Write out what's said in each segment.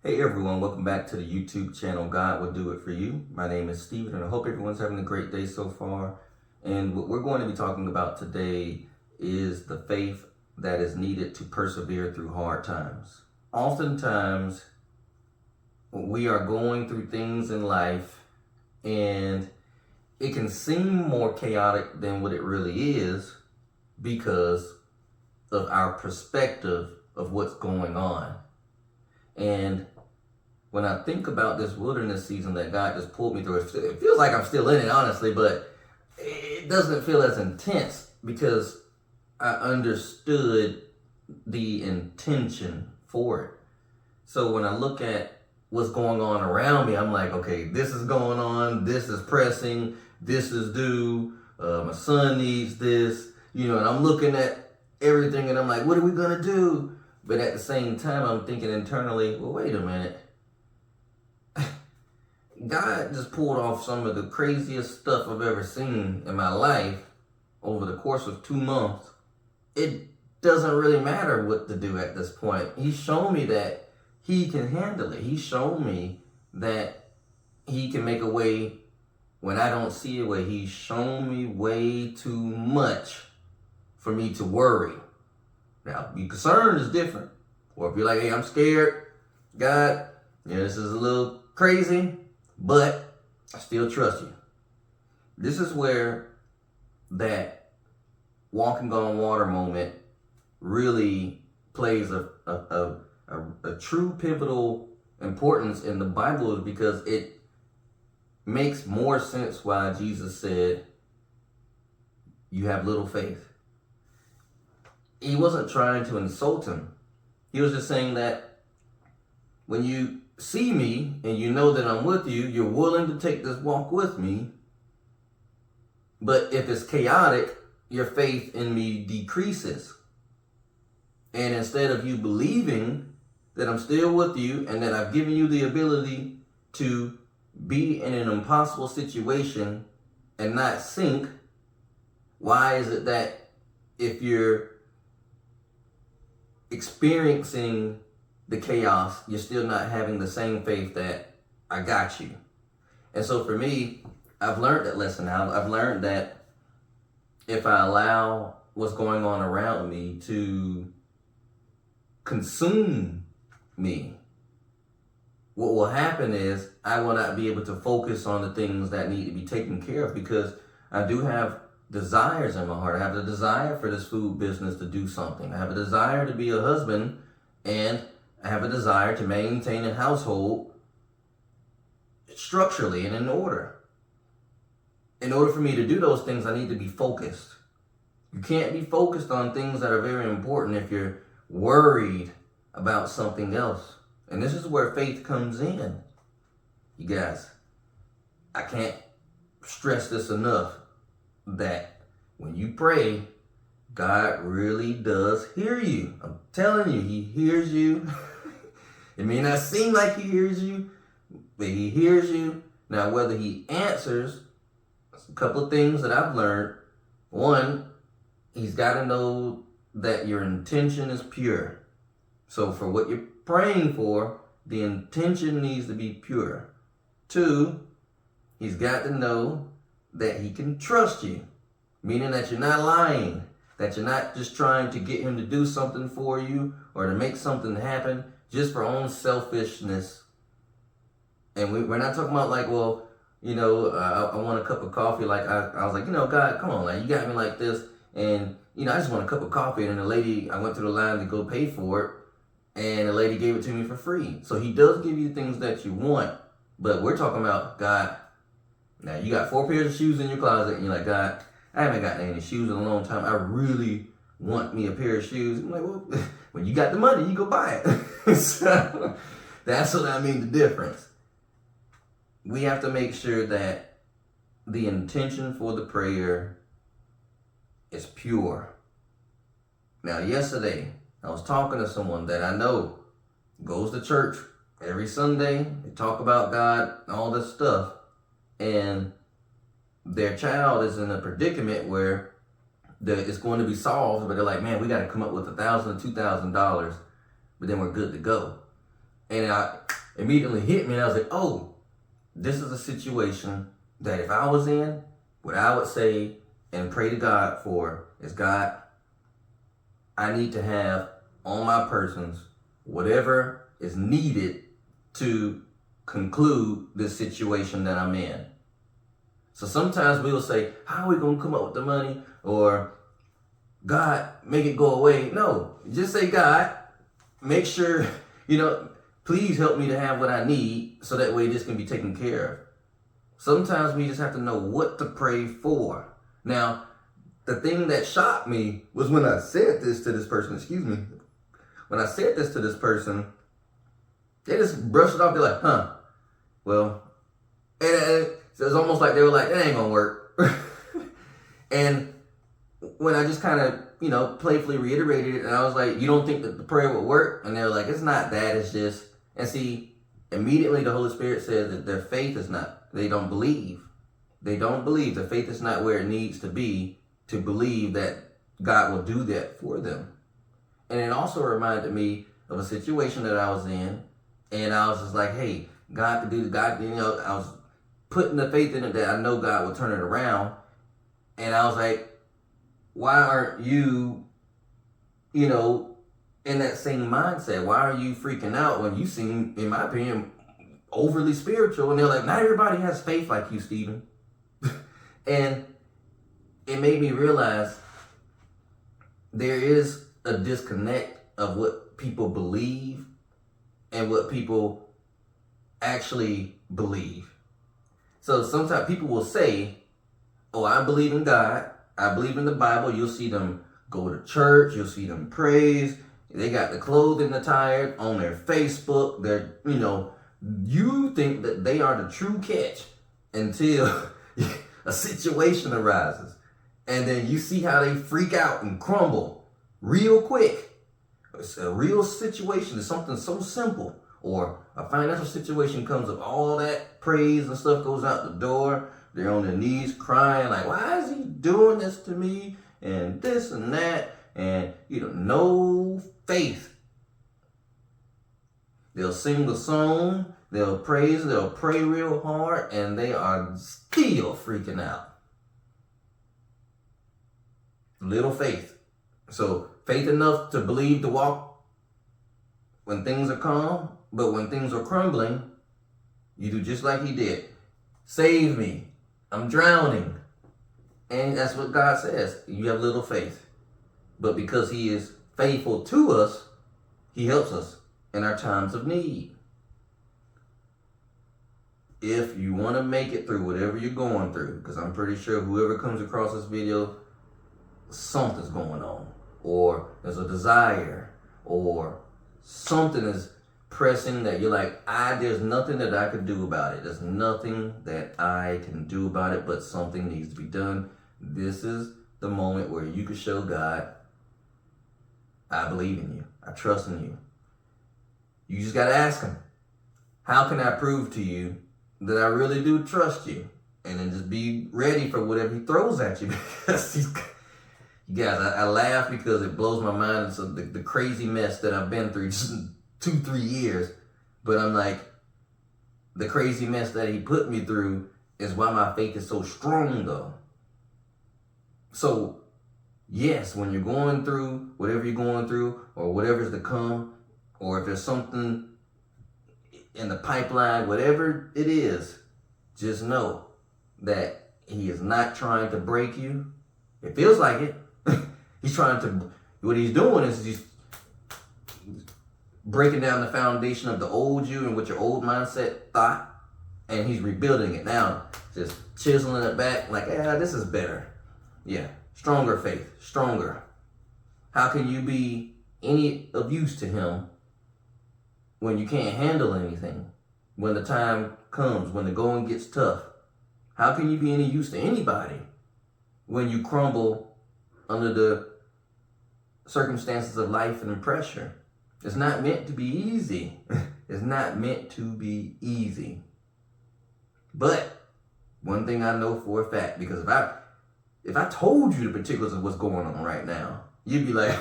Hey everyone, welcome back to the YouTube channel God Will Do It For You. My name is Steven and I hope everyone's having a great day so far. And what we're going to be talking about today is the faith that is needed to persevere through hard times. Oftentimes, we are going through things in life and it can seem more chaotic than what it really is because of our perspective of what's going on. And when I think about this wilderness season that God just pulled me through, it feels like I'm still in it, honestly, but it doesn't feel as intense because I understood the intention for it. So when I look at what's going on around me, I'm like, okay, this is going on, this is pressing, this is due, my son needs this, and I'm looking at everything and I'm like, what are we gonna do? But at the same time, I'm thinking internally, well, wait a minute. God just pulled off some of the craziest stuff I've ever seen in my life over the course of 2 months. It doesn't really matter what to do at this point. He's shown me that he can handle it. He's shown me that he can make a way when I don't see a way. He's shown me way too much for me to worry. Now, be concerned is different. Or if you're like, hey, I'm scared, God, this is a little crazy, but I still trust you. This is where that walking on water moment really plays a true pivotal importance in the Bible, because it makes more sense why Jesus said, you have little faith. He wasn't trying to insult him. He was just saying that when you see me and you know that I'm with you, you're willing to take this walk with me. But if it's chaotic, your faith in me decreases. And instead of you believing that I'm still with you and that I've given you the ability to be in an impossible situation and not sink, why is it that if you're experiencing the chaos, you're still not having the same faith that I got you? And so for me, I've learned that lesson now. I've learned that if I allow what's going on around me to consume me, what will happen is I will not be able to focus on the things that need to be taken care of, because I do have desires in my heart. I have a desire for this food business to do something. I have a desire to be a husband, and I have a desire to maintain a household structurally and in order. In order for me to do those things, I need to be focused. You can't be focused on things that are very important if you're worried about something else. And this is where faith comes in. You guys, I can't stress this enough, that when you pray, God really does hear you. I'm telling you, he hears you. It may not seem like he hears you, but he hears you. Now, whether he answers, a couple of things that I've learned. One, he's got to know that your intention is pure. So for what you're praying for, the intention needs to be pure. Two, he's got to know that he can trust you, meaning that you're not lying, that you're not just trying to get him to do something for you or to make something happen just for own selfishness. And we're not talking about like, well, I want a cup of coffee. Like I was like, God, come on, like you got me like this. And, I just want a cup of coffee. And the lady, I went through the line to go pay for it, and the lady gave it to me for free. So he does give you things that you want, but we're talking about, God, now you got 4 pairs of shoes in your closet, and you're like, God, I haven't gotten any shoes in a long time. I really want me a pair of shoes. I'm like, well, when you got the money, you go buy it. So that's what I mean, the difference. We have to make sure that the intention for the prayer is pure. Now, yesterday, I was talking to someone that I know goes to church every Sunday. They talk about God, all this stuff. And their child is in a predicament where it's going to be solved, but they're like, man, we got to come up with $1,000 to $2,000, but then we're good to go. And immediately hit me, and I was like, oh, this is a situation that if I was in, what I would say and pray to God for is, God, I need to have on my persons whatever is needed to conclude this situation that I'm in. So sometimes we'll say, how are we going to come up with the money? Or, God, make it go away. No, just say, God, make sure, please help me to have what I need so that way this can be taken care of. Sometimes we just have to know what to pray for. Now, the thing that shocked me was when I said this to this person, when I said this to this person, they just brushed it off. They're like, well, and so it's almost like they were like, that ain't gonna work. And when I just kind of, playfully reiterated it, and I was like, you don't think that the prayer would work? And they were like, it's not that, it's just, and see, immediately the Holy Spirit says that their faith is not, they don't believe. They don't believe. Their faith is not where it needs to be to believe that God will do that for them. And it also reminded me of a situation that I was in, and I was just like, hey, God could do, I was putting the faith in it that I know God will turn it around. And I was like, why aren't you, in that same mindset? Why are you freaking out when you seem, in my opinion, overly spiritual? And they're like, not everybody has faith like you, Stephen. And it made me realize there is a disconnect of what people believe and what people actually believe. So sometimes people will say, oh, I believe in God. I believe in the Bible. You'll see them go to church. You'll see them praise. They got the clothing attire on their Facebook. They're, you think that they are the true catch until a situation arises. And then you see how they freak out and crumble real quick. It's a real situation. It's something so simple. Or a financial situation comes up. All that praise and stuff goes out the door. They're on their knees crying like, why is he doing this to me? And this and that. And, no faith. They'll sing the song. They'll praise. They'll pray real hard. And they are still freaking out. Little faith. So faith enough to believe to walk when things are calm, but when things are crumbling, you do just like he did. Save me. I'm drowning. And that's what God says. You have little faith. But because he is faithful to us, he helps us in our times of need. If you want to make it through whatever you're going through, because I'm pretty sure whoever comes across this video, something's going on, or there's a desire, or something is pressing that you're like, there's nothing that I can do about it. There's nothing that I can do about it, but something needs to be done. This is the moment where you can show God, I believe in you. I trust in you. You just got to ask him, how can I prove to you that I really do trust you? And then just be ready for whatever he throws at you. Because you guys, I laugh because it blows my mind. It's the crazy mess that I've been through just 2-3 years. But I'm like, the crazy mess that he put me through is why my faith is so strong, though. So, yes, when you're going through whatever you're going through, or whatever's to come, or if there's something in the pipeline, whatever it is, just know that he is not trying to break you. It feels like it. He's trying to, what he's doing is he's breaking down the foundation of the old you and what your old mindset thought, and he's rebuilding it now, just chiseling it back like, this is better. Yeah, stronger faith, stronger. How can you be any of use to him when you can't handle anything? When the time comes, when the going gets tough, how can you be any use to anybody when you crumble under the circumstances of life and pressure? It's not meant to be easy. It's not meant to be easy. Like, one thing I know for a fact, because if I told you the particulars of what's going on right now, you'd be like,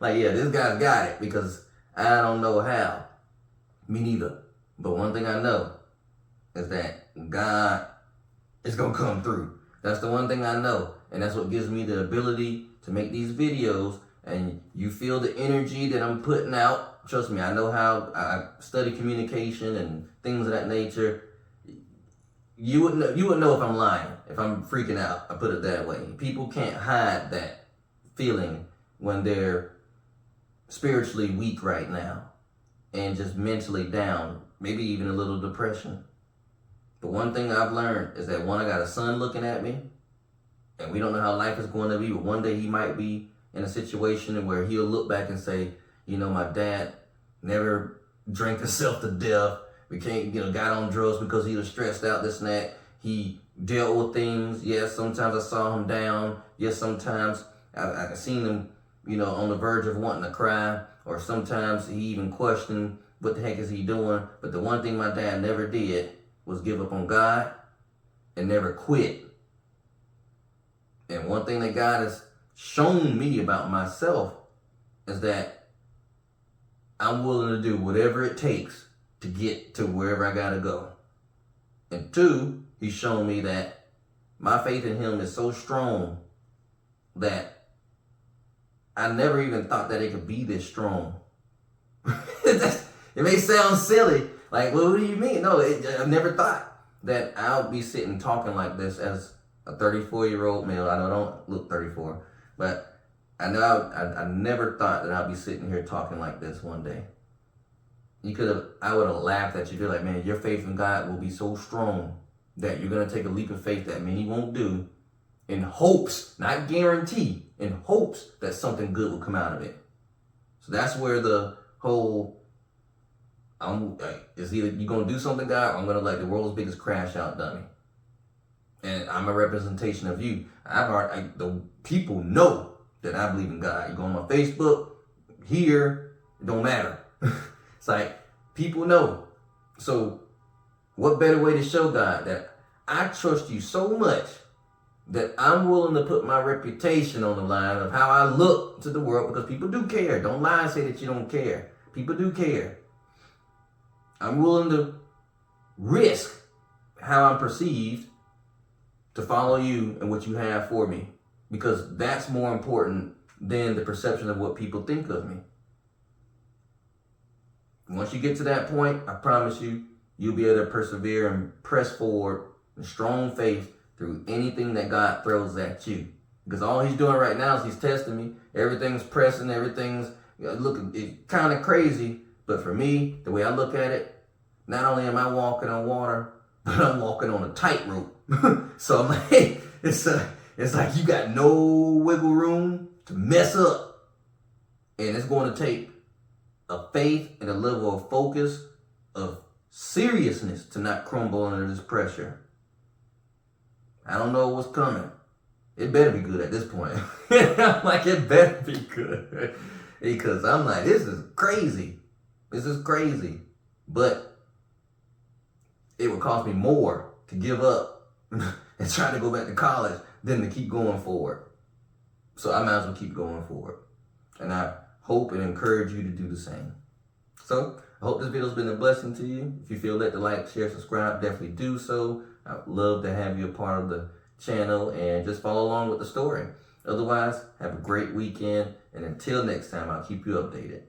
like, yeah, this guy's got it, because I don't know how. Me neither. But one thing I know is that God is going to come through. That's the one thing I know. And that's what gives me the ability to make these videos. And you feel the energy that I'm putting out. Trust me, I know how I study communication and things of that nature. You wouldn't know if I'm lying, if I'm freaking out. I put it that way. People can't hide that feeling when they're spiritually weak right now and just mentally down, maybe even a little depression. But one thing I've learned is that one, I got a son looking at me, and we don't know how life is going to be, but one day he might be in a situation where he'll look back and say, my dad never drank himself to death. We can't, got on drugs because he was stressed out, this and that. He dealt with things. Yes, sometimes I saw him down. Yes, sometimes I seen him, on the verge of wanting to cry. Or sometimes he even questioned, what the heck is he doing? But the one thing my dad never did was give up on God and never quit. And one thing that God has shown me about myself is that I'm willing to do whatever it takes to get to wherever I gotta go. And two, he's shown me that my faith in him is so strong that I never even thought that it could be this strong. It may sound silly. Like, well, what do you mean? No, I never thought that I'll be sitting talking like this as a 34-year-old male. I don't look 34, but I know I never thought that I'd be sitting here talking like this one day. I would have laughed at you. They're like, man, your faith in God will be so strong that you're going to take a leap of faith that many won't do, in hopes, not guarantee, in hopes that something good will come out of it. So that's where the whole, is either you're going to do something, God, or I'm going to like the world's biggest crash out dummy. And I'm a representation of you. The people know that I believe in God. You go on my Facebook, here, it don't matter. It's like, people know. So what better way to show God that I trust you so much that I'm willing to put my reputation on the line of how I look to the world, because people do care. Don't lie and say that you don't care. People do care. I'm willing to risk how I'm perceived to follow you and what you have for me, because that's more important than the perception of what people think of me. Once you get to that point, I promise you, you'll be able to persevere and press forward with strong faith through anything that God throws at you. Because all he's doing right now is he's testing me. Everything's pressing, everything's looking kind of crazy. But for me, the way I look at it, not only am I walking on water, but I'm walking on a tightrope. So I'm like, it's like you got no wiggle room to mess up. And it's going to take a faith and a level of focus, of seriousness, to not crumble under this pressure. I don't know what's coming. It better be good at this point. I'm like, it better be good. Because I'm like, this is crazy. This is crazy. But it would cost me more to give up and try to go back to college than to keep going forward. So I might as well keep going forward. And I hope and encourage you to do the same. So I hope this video's been a blessing to you. If you feel led to like, share, subscribe, definitely do so. I'd love to have you a part of the channel and just follow along with the story. Otherwise, have a great weekend. And until next time, I'll keep you updated.